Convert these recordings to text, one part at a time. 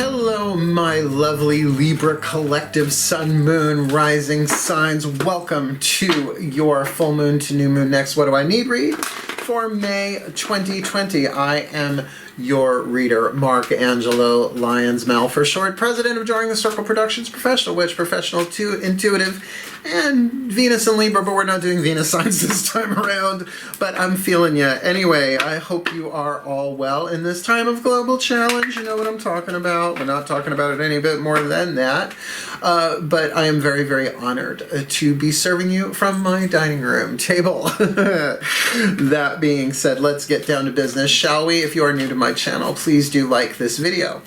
Hello, my lovely Libra collective sun, moon, rising signs. Welcome to your full moon to new moon next. What do I need read? For May 2020, I am your reader, Mark Angelo Lyons Mal for short, president of DrawingTheCircle Productions, professional witch, professional to intuitive, and Venus and Libra, but we're not doing Venus signs this time around, but I'm feeling ya. Anyway, I hope you are all well in this time of global challenge. You know what I'm talking about. We're not talking about it any bit more than that, but I am very, very honored to be serving you from my dining room table. That being said, let's get down to business, shall we? If you are new to my channel, please do like this video.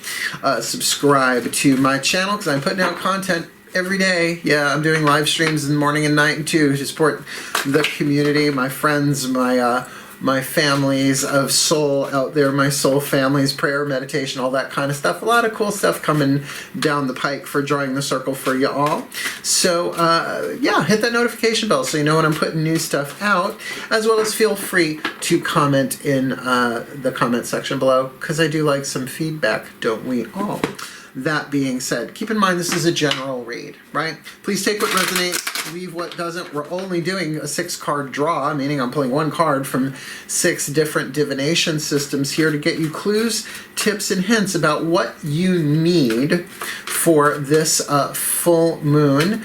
Subscribe to my channel because I'm putting out content every day. Yeah, I'm doing live streams in the morning and night and too to support the community, my friends, my families of soul out there, my soul families, prayer, meditation, all that kind of stuff. A lot of cool stuff coming down the pike for Drawing the Circle for you all. So yeah, hit that notification bell so you know when I'm putting new stuff out, as well as feel free to comment in the comment section below, because I do like some feedback, don't we all? That being said, keep in mind this is a general read, right? Please take what resonates, leave what doesn't. We're only doing a 6-card draw, meaning I'm pulling one card from 6 different divination systems here to get you clues, tips, and hints about what you need for this full moon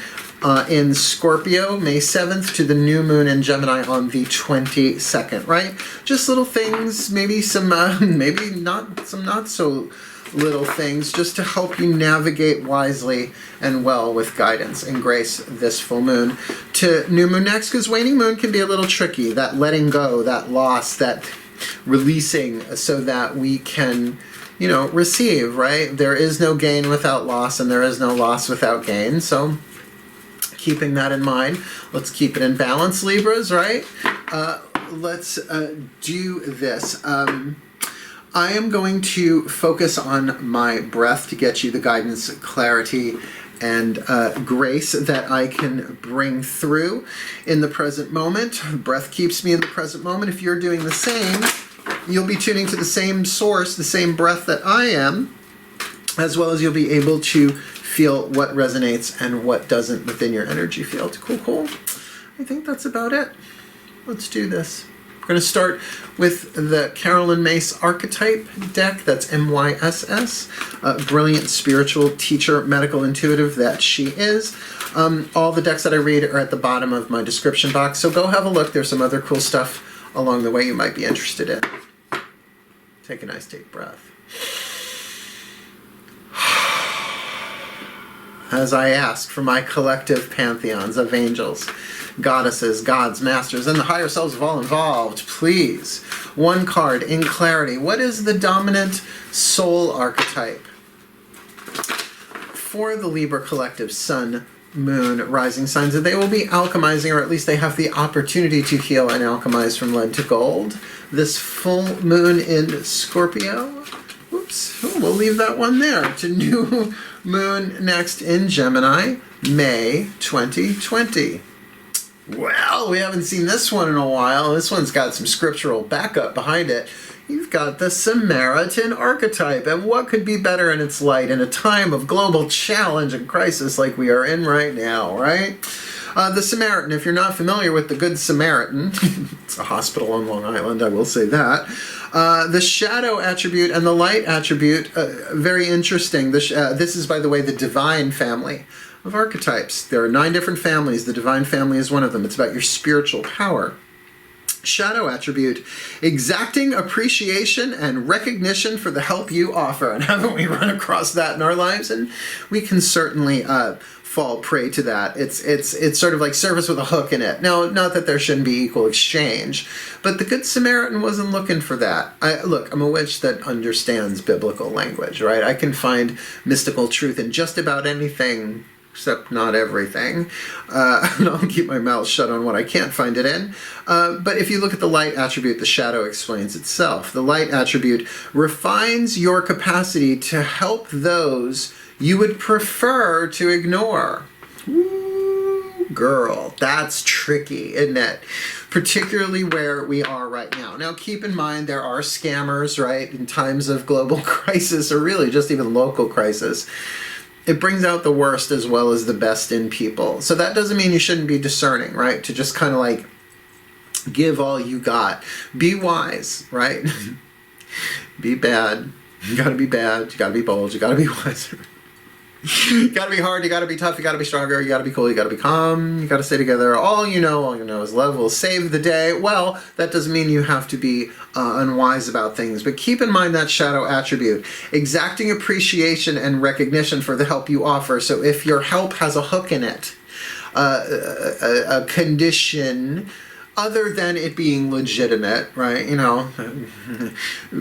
in Scorpio, May 7th, to the new moon in Gemini on the 22nd, right? Just little things, maybe some, maybe not so little things, just to help you navigate wisely and well with guidance and grace this full moon to new moon next, because waning moon can be a little tricky, that letting go, that loss, that releasing, so that we can, you know, receive, right? There is no gain without loss, and there is no loss without gain. So keeping that in mind, let's keep it in balance, Libras, right? Let's do this. I am going to focus on my breath to get you the guidance, clarity, and grace that I can bring through in the present moment. Breath keeps me in the present moment. If you're doing the same, you'll be tuning to the same source, the same breath that I am, as well as you'll be able to feel what resonates and what doesn't within your energy field. Cool, cool. I think that's about it. Let's do this. We're going to start with the Carolyn Myss archetype deck. That's MYSS. Brilliant spiritual teacher, medical intuitive that she is. All the decks that I read are at the bottom of my description box, so go have a look. There's some other cool stuff along the way you might be interested in. Take a nice deep breath. As I ask for my collective pantheons of angels, goddesses, gods, masters, and the higher selves of all involved, please, one card in clarity. What is the dominant soul archetype for the Libra collective sun, moon, rising signs? That they will be alchemizing, or at least they have the opportunity to heal and alchemize from lead to gold. This full moon in Scorpio. Oops, oh, we'll leave that one there. To new moon next in Gemini, May 2020. Well, we haven't seen this one in a while. This one's got some scriptural backup behind it. You've got the Samaritan archetype, and what could be better in its light in a time of global challenge and crisis like we are in right now, right? The Samaritan, if you're not familiar with the Good Samaritan, it's a hospital on Long Island, I will say that. The shadow attribute and the light attribute, very interesting. This is, by the way, the divine family of archetypes. There are 9 different families. The divine family is one of them. It's about your spiritual power. Shadow attribute, exacting appreciation and recognition for the help you offer. And haven't we run across that in our lives? And we can certainly fall prey to that. It's sort of like service with a hook in it. Now, not that there shouldn't be equal exchange, but the Good Samaritan wasn't looking for that. Look, I'm a witch that understands biblical language, right? I can find mystical truth in just about anything, except not everything. And I'll keep my mouth shut on what I can't find it in. But if you look at the light attribute, the shadow explains itself. The light attribute refines your capacity to help those you would prefer to ignore. Ooh, girl, that's tricky, isn't it? particularly where we are right now. Now, keep in mind, there are scammers, right? In times of global crisis, or really just even local crisis, it brings out the worst as well as the best in people. So that doesn't mean you shouldn't be discerning, right? To just kind of like give all you got. Be wise, right? Be bad. You gotta be bad. You gotta be bold. You gotta be wiser. You gotta be hard, you gotta be tough, you gotta be stronger, you gotta be cool, you gotta be calm, you gotta stay together. All you know is love will save the day. Well, that doesn't mean you have to be unwise about things, but keep in mind that shadow attribute. Exacting appreciation and recognition for the help you offer. So if your help has a hook in it, a condition, other than it being legitimate, right? You know,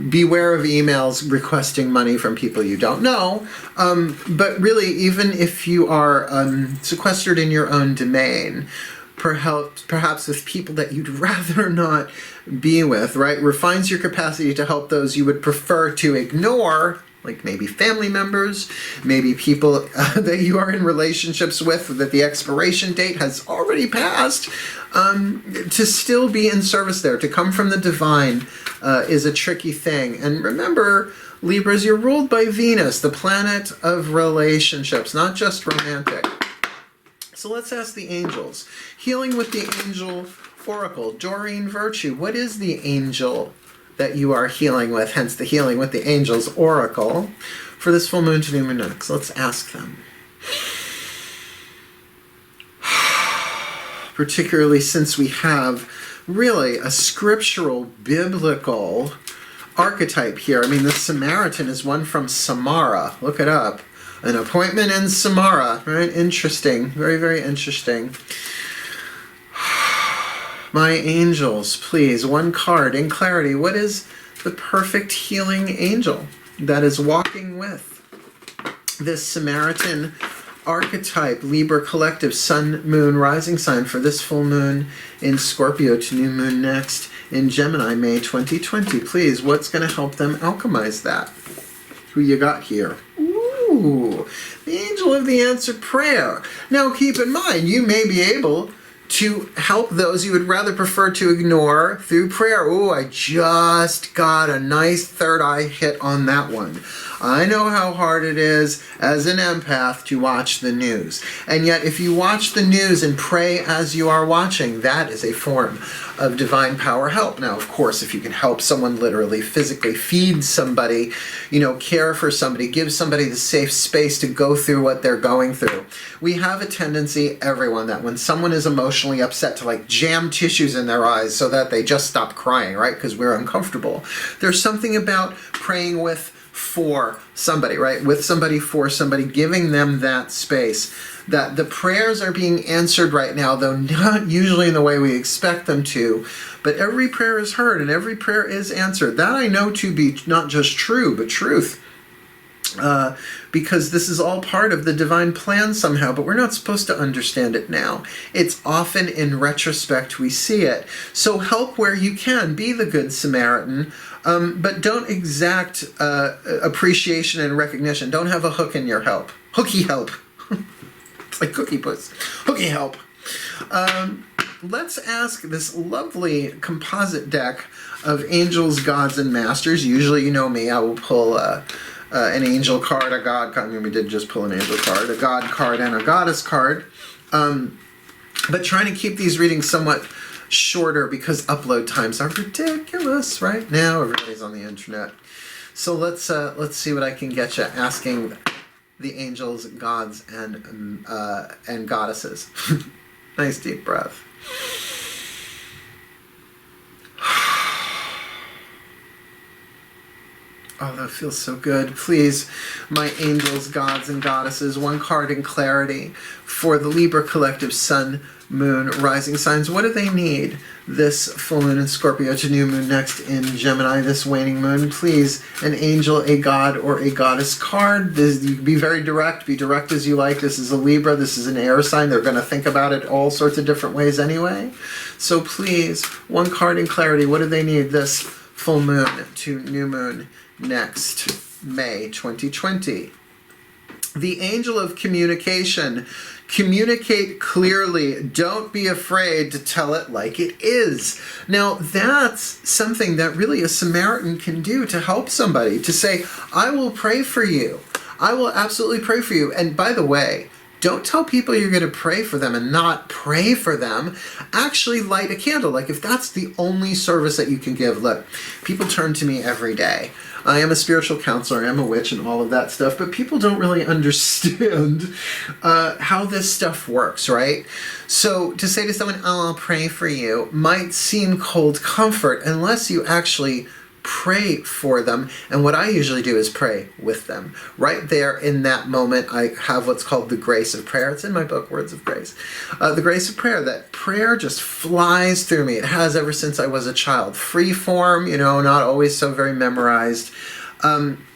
beware of emails requesting money from people you don't know. But really, even if you are sequestered in your own domain, perhaps with people that you'd rather not be with, right? Refines your capacity to help those you would prefer to ignore, like maybe family members, maybe people that you are in relationships with that the expiration date has already passed, to still be in service there, to come from the divine is a tricky thing. And remember, Libras, you're ruled by Venus, the planet of relationships, not just romantic. So let's ask the angels. Healing with the angel oracle, Doreen Virtue. What is the angel that you are healing with, hence the healing with the angels oracle, for this full moon to new moon next? Let's ask them. Particularly since we have really a scriptural, biblical archetype here. I mean, the Samaritan is one from Samara. Look it up. An appointment in Samara. Right? Interesting. Very, very interesting. My angels, please, one card in clarity. What is the perfect healing angel that is walking with this Samaritan archetype, Libra collective, sun, moon, rising sign for this full moon in Scorpio to new moon next in Gemini, May 2020? Please, what's going to help them alchemize that? Who you got here? Ooh, the angel of the answered prayer. Now, keep in mind, you may be able to help those you would rather prefer to ignore through prayer. Oh, I just got a nice third eye hit on that one. I know how hard it is as an empath to watch the news. And yet, if you watch the news and pray as you are watching, that is a form of divine power help. Now, of course, if you can help someone literally, physically, feed somebody, care for somebody, give somebody the safe space to go through what they're going through. We have a tendency, everyone, that when someone is emotionally upset to like jam tissues in their eyes so that they just stop crying, right? Because we're uncomfortable. There's something about praying for somebody, right? With somebody, for somebody, giving them that space. That the prayers are being answered right now, though not usually in the way we expect them to, but every prayer is heard and every prayer is answered. That I know to be not just true, but truth. Because this is all part of the divine plan somehow, but we're not supposed to understand it now. It's often in retrospect we see it. So help where you can. Be the good Samaritan, but don't exact appreciation and recognition. Don't have a hook in your help. Hooky help. It's like Cookie Puss. Hooky help. Let's ask this lovely composite deck of angels, gods, and masters. Usually, you know me, I will pull an angel card, a god card. I mean, we did just pull an angel card, a god card, and a goddess card. But trying to keep these readings somewhat shorter because upload times are ridiculous right now. Everybody's on the internet. So let's see what I can get you asking the angels, gods, and goddesses. Nice deep breath. Oh, that feels so good. Please, my angels, gods, and goddesses, one card in clarity for the Libra collective sun, moon, rising signs. What do they need this full moon in Scorpio to new moon next in Gemini, this waning moon? Please, an angel, a god, or a goddess card. You can be very direct. Be direct as you like. This is a Libra. This is an air sign. They're going to think about it all sorts of different ways anyway. So please, one card in clarity. What do they need this full moon to new moon next May 2020? The angel of communication. Communicate clearly. Don't be afraid to tell it like it is. Now, that's something that really a Samaritan can do to help somebody, to say, I will pray for you. I will absolutely pray for you. And by the way, don't tell people you're going to pray for them and not pray for them. Actually light a candle. Like, if that's the only service that you can give. Look, people turn to me every day. I am a spiritual counselor, I am a witch and all of that stuff, but people don't really understand how this stuff works, right? So to say to someone, oh, I'll pray for you, might seem cold comfort unless you actually pray for them. And what I usually do is pray with them. Right there in that moment, I have what's called the grace of prayer. It's in my book, Words of Grace. The grace of prayer, that prayer just flies through me. It has ever since I was a child. Free form, you know, not always so very memorized.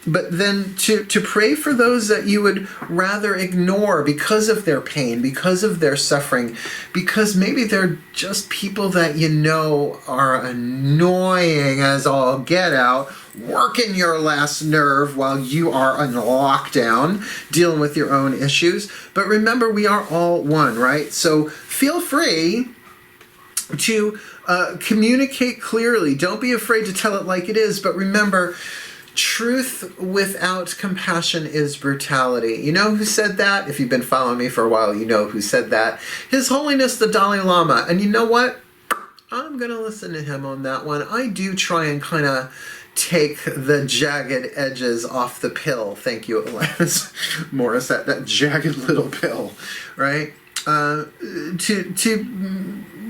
But then to pray for those that you would rather ignore because of their pain, because of their suffering, because maybe they're just people that you know are annoying as all get out, working your last nerve while you are on lockdown, dealing with your own issues. But remember, we are all one, right? So feel free to communicate clearly. Don't be afraid to tell it like it is, but remember, truth without compassion is brutality. You know who said that? If you've been following me for a while, you know who said that. His Holiness the Dalai Lama. And you know what? I'm going to listen to him on that one. I do try and kind of take the jagged edges off the pill. Thank you, Lyons Morris, that jagged little pill, right? To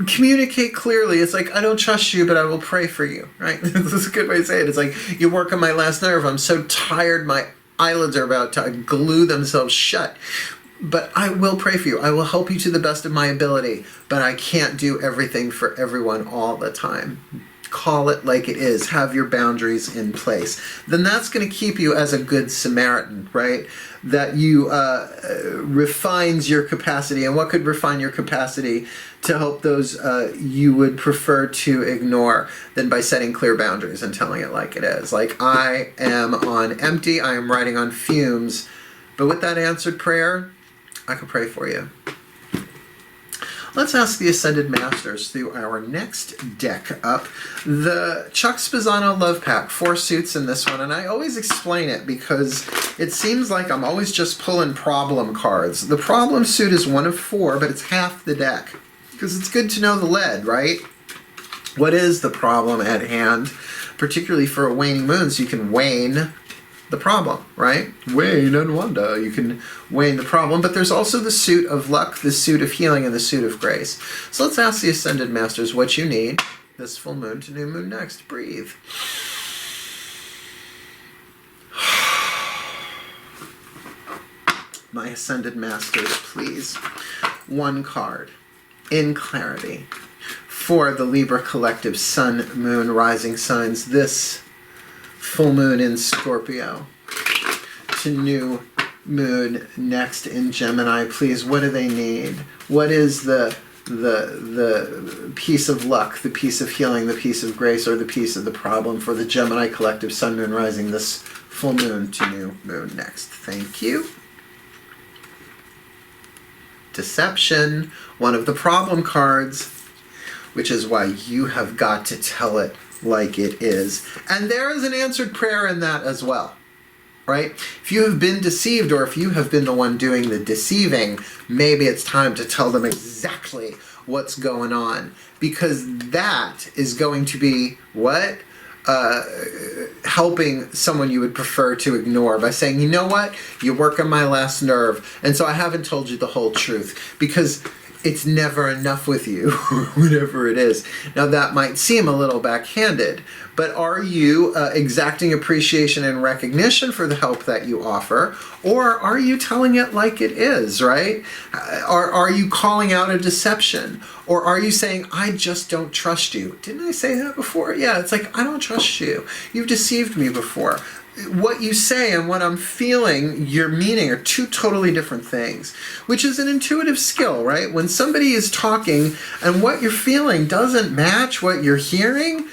communicate clearly. It's like, I don't trust you, but I will pray for you, right? This is a good way to say it. It's like, you work on my last nerve. I'm so tired, my eyelids are about to glue themselves shut. But I will pray for you. I will help you to the best of my ability, but I can't do everything for everyone all the time. Call it like it is. Have your boundaries in place. Then that's going to keep you as a good Samaritan, right? That you refines your capacity. And what could refine your capacity to help those you would prefer to ignore than by setting clear boundaries and telling it like it is? Like, I am on empty. I am riding on fumes. But with that answered prayer, I can pray for you. Let's ask the Ascended Masters through our next deck up. The Chuck Spezzano Love Pack, 4 suits in this one. And I always explain it because it seems like I'm always just pulling problem cards. The problem suit is 1 of 4, but it's half the deck. Because it's good to know the lead, right? What is the problem at hand? Particularly for a waning moon, so you can wane the problem, right? Wane and wonder. You can wane the problem, but there's also the suit of luck, the suit of healing, and the suit of grace. So let's ask the Ascended Masters what you need this full moon to new moon next. Breathe. My Ascended Masters, please. 1 card in clarity for the Libra collective sun, moon, rising signs this full moon in Scorpio to new moon next in Gemini. Please, what do they need? What is the piece of luck, the piece of healing, the piece of grace, or the piece of the problem for the Gemini collective sun, moon, rising this full moon to new moon next? Thank you. Deception, one of the problem cards, which is why you have got to tell it like it is. And there is an answered prayer in that as well, right? If you have been deceived, or if you have been the one doing the deceiving, maybe it's time to tell them exactly what's going on, because that is going to be what? Helping someone you would prefer to ignore by saying, you know what? You work on my last nerve, and so I haven't told you the whole truth, because it's never enough with you, whatever it is. Now that might seem a little backhanded, but are you exacting appreciation and recognition for the help that you offer, or are you telling it like it is, right? Are you calling out a deception? Or are you saying, I just don't trust you? Didn't I say that before? Yeah, it's like, I don't trust you. You've deceived me before. What you say and what I'm feeling, your meaning, are 2 totally different things, which is an intuitive skill, right? When somebody is talking and what you're feeling doesn't match what you're hearing,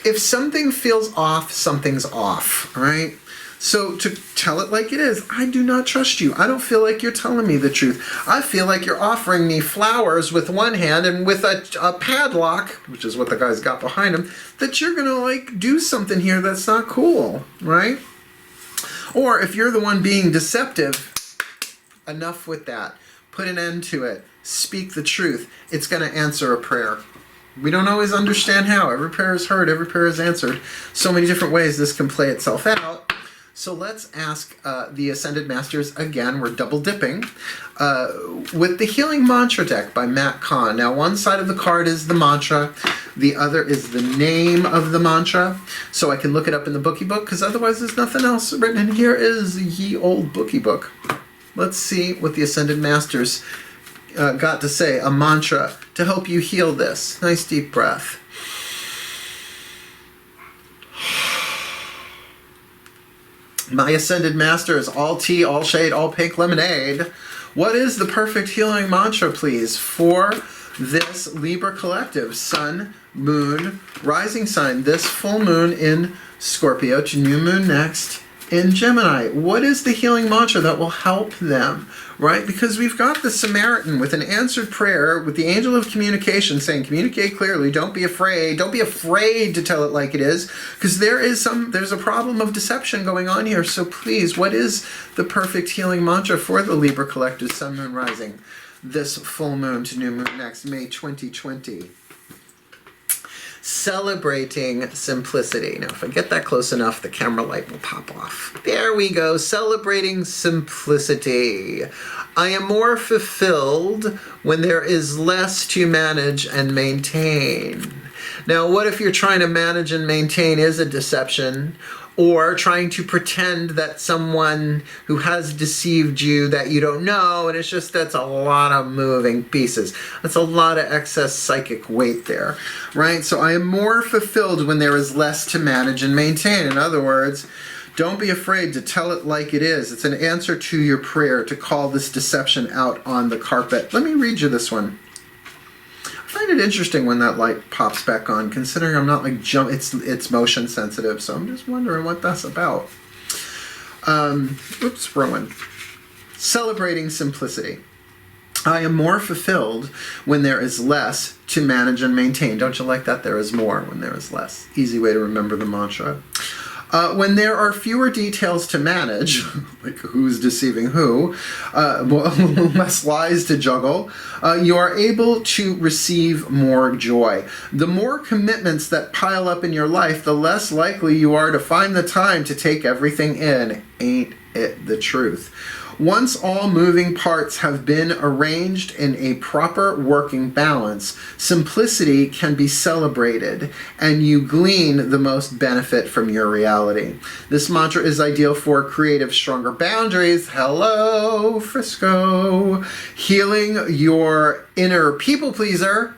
if something feels off, something's off, right? So to tell it like it is, I do not trust you. I don't feel like you're telling me the truth. I feel like you're offering me flowers with one hand and with a padlock, which is what the guy's got behind him, that you're gonna like do something here that's not cool, right? Or if you're the one being deceptive, enough with that. Put an end to it. Speak the truth. It's gonna answer a prayer. We don't always understand how. Every prayer is heard, every prayer is answered. So many different ways this can play itself out. So let's ask the Ascended Masters again. We're double dipping with the Healing Mantra deck by Matt Kahn. Now, one side of the card is the mantra. The other is the name of the mantra. So I can look it up in the bookie book because otherwise there's nothing else written. And here is ye old bookie book. Let's see what the Ascended Masters got to say. A mantra to help you heal this. Nice deep breath. My Ascended Master is all tea, all shade, all pink lemonade. What is the perfect healing mantra, please, for this Libra collective? Sun, moon, rising sign, this full moon in Scorpio to new moon next in Gemini. What is the healing mantra that will help them, right? Because we've got the Samaritan with an answered prayer with the angel of communication saying, communicate clearly, don't be afraid to tell it like it is, because there's a problem of deception going on here. So please, what is the perfect healing mantra for the Libra collective sun, moon, rising, this full moon to new moon next, May 2020? Celebrating simplicity. Now, if I get that close enough, the camera light will pop off. There we go. Celebrating simplicity. I am more fulfilled when there is less to manage and maintain. Now, what if you're trying to manage and maintain is a deception, or trying to pretend that someone who has deceived you that you don't know, and it's just, that's a lot of moving pieces. That's a lot of excess psychic weight there, right? So I am more fulfilled when there is less to manage and maintain. In other words, don't be afraid to tell it like it is. It's an answer to your prayer to call this deception out on the carpet. Let me read you this one. I find it interesting when that light pops back on, considering I'm not like it's motion sensitive, so I'm just wondering what that's about. Oops, Rowan. Celebrating simplicity. I am more fulfilled when there is less to manage and maintain. Don't you like that? There is more when there is less. Easy way to remember the mantra. When there are fewer details to manage, like who's deceiving who, less lies to juggle, you are able to receive more joy. The more commitments that pile up in your life, the less likely you are to find the time to take everything in. Ain't it the truth? Once all moving parts have been arranged in a proper working balance, simplicity can be celebrated, and you glean the most benefit from your reality. This mantra is ideal for creative, stronger boundaries. Hello, Frisco. Healing your inner people pleaser,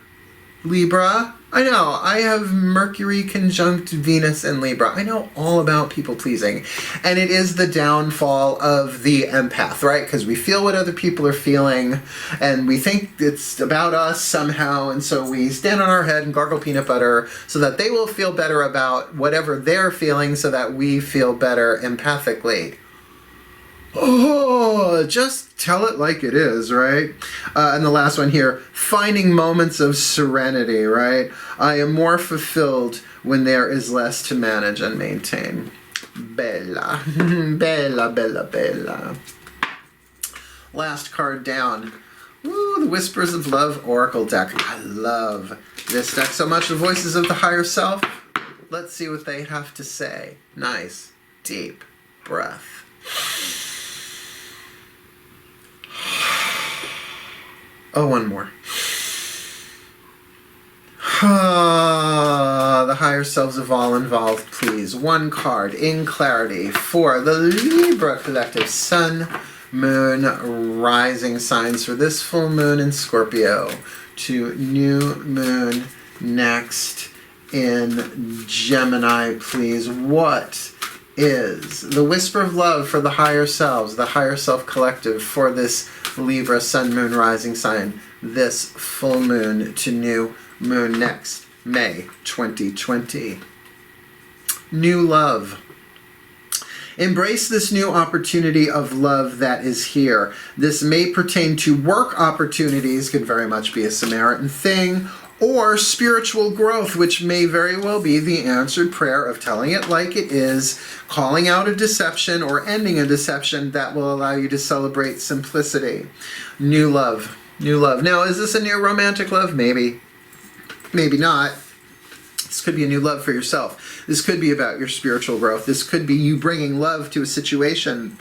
Libra. I know, I have Mercury conjunct Venus in Libra. I know all about people pleasing. And it is the downfall of the empath, right? Because we feel what other people are feeling, and we think it's about us somehow, and so we stand on our head and gargle peanut butter so that they will feel better about whatever they're feeling so that we feel better empathically. Oh, just tell it like it is, right? And the last one here, finding moments of serenity, right? I am more fulfilled when there is less to manage and maintain. Bella, bella, bella, bella. Last card down. Ooh, the Whispers of Love Oracle deck. I love this deck so much. The Voices of the Higher Self. Let's see what they have to say. Nice, deep breath. Oh, one more. The higher selves of all involved, please. One card in clarity for the Libra collective. Sun, moon, rising signs for this full moon in Scorpio to new moon next in Gemini, please. What is the whisper of love for the higher selves, the higher self collective for this Libra sun, moon, rising sign, this full moon to new moon next, May 2020. New love. Embrace this new opportunity of love that is here. This may pertain to work opportunities, could very much be a Samaritan thing, or spiritual growth, which may very well be the answered prayer of telling it like it is, calling out a deception or ending a deception that will allow you to celebrate simplicity. New love. New love. Now, is this a new romantic love? Maybe. Maybe not. This could be a new love for yourself. This could be about your spiritual growth. This could be you bringing love to a situation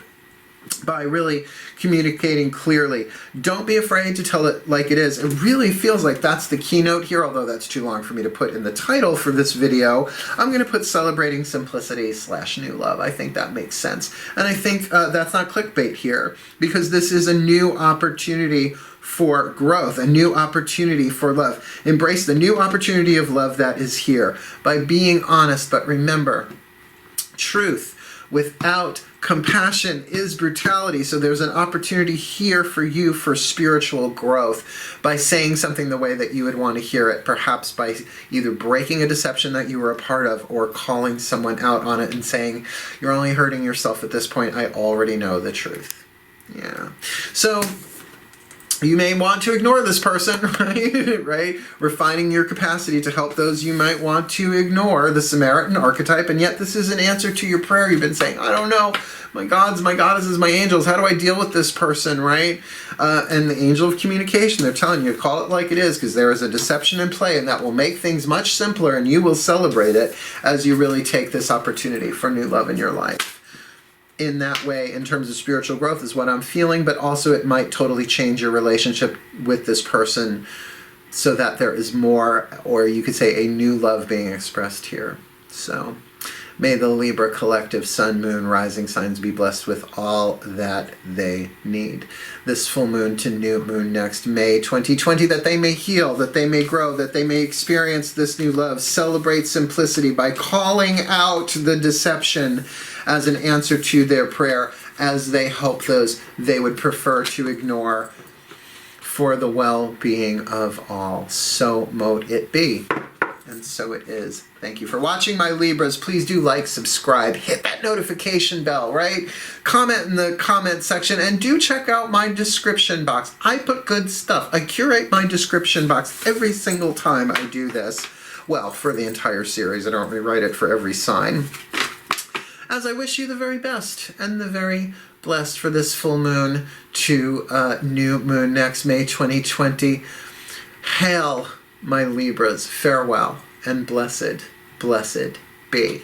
by really communicating clearly. Don't be afraid to tell it like it is. It really feels like that's the keynote here, although that's too long for me to put in the title for this video. I'm going to put celebrating simplicity / new love. I think that makes sense. And I think that's not clickbait here, because this is a new opportunity for growth, a new opportunity for love. Embrace the new opportunity of love that is here by being honest. But remember, truth without compassion is brutality. So there's an opportunity here for you for spiritual growth by saying something the way that you would want to hear it, perhaps by either breaking a deception that you were a part of or calling someone out on it and saying, you're only hurting yourself at this point. I already know the truth. Yeah. So you may want to ignore this person, right? Refining your capacity to help those you might want to ignore, the Samaritan archetype, and yet this is an answer to your prayer. You've been saying, I don't know, my gods, my goddesses, my angels, how do I deal with this person, right? And the angel of communication, they're telling you, call it like it is, because there is a deception in play, and that will make things much simpler, and you will celebrate it as you really take this opportunity for new love in your life. In that way, in terms of spiritual growth, is what I'm feeling, but also it might totally change your relationship with this person so that there is more, or you could say a new love being expressed here. So may the Libra collective sun, moon, rising signs be blessed with all that they need. This full moon to new moon next May 2020, that they may heal, that they may grow, that they may experience this new love. Celebrate simplicity by calling out the deception as an answer to their prayer, as they help those they would prefer to ignore for the well-being of all. So mote it be. And so it is. Thank you for watching, my Libras. Please do like, subscribe, hit that notification bell, right? Comment in the comment section, and do check out my description box. I put good stuff. I curate my description box every single time I do this. Well, for the entire series. I don't rewrite it for every sign. As I wish you the very best and the very blessed for this full moon to new moon next May 2020. Hail, my Libras, farewell, and blessed, blessed be.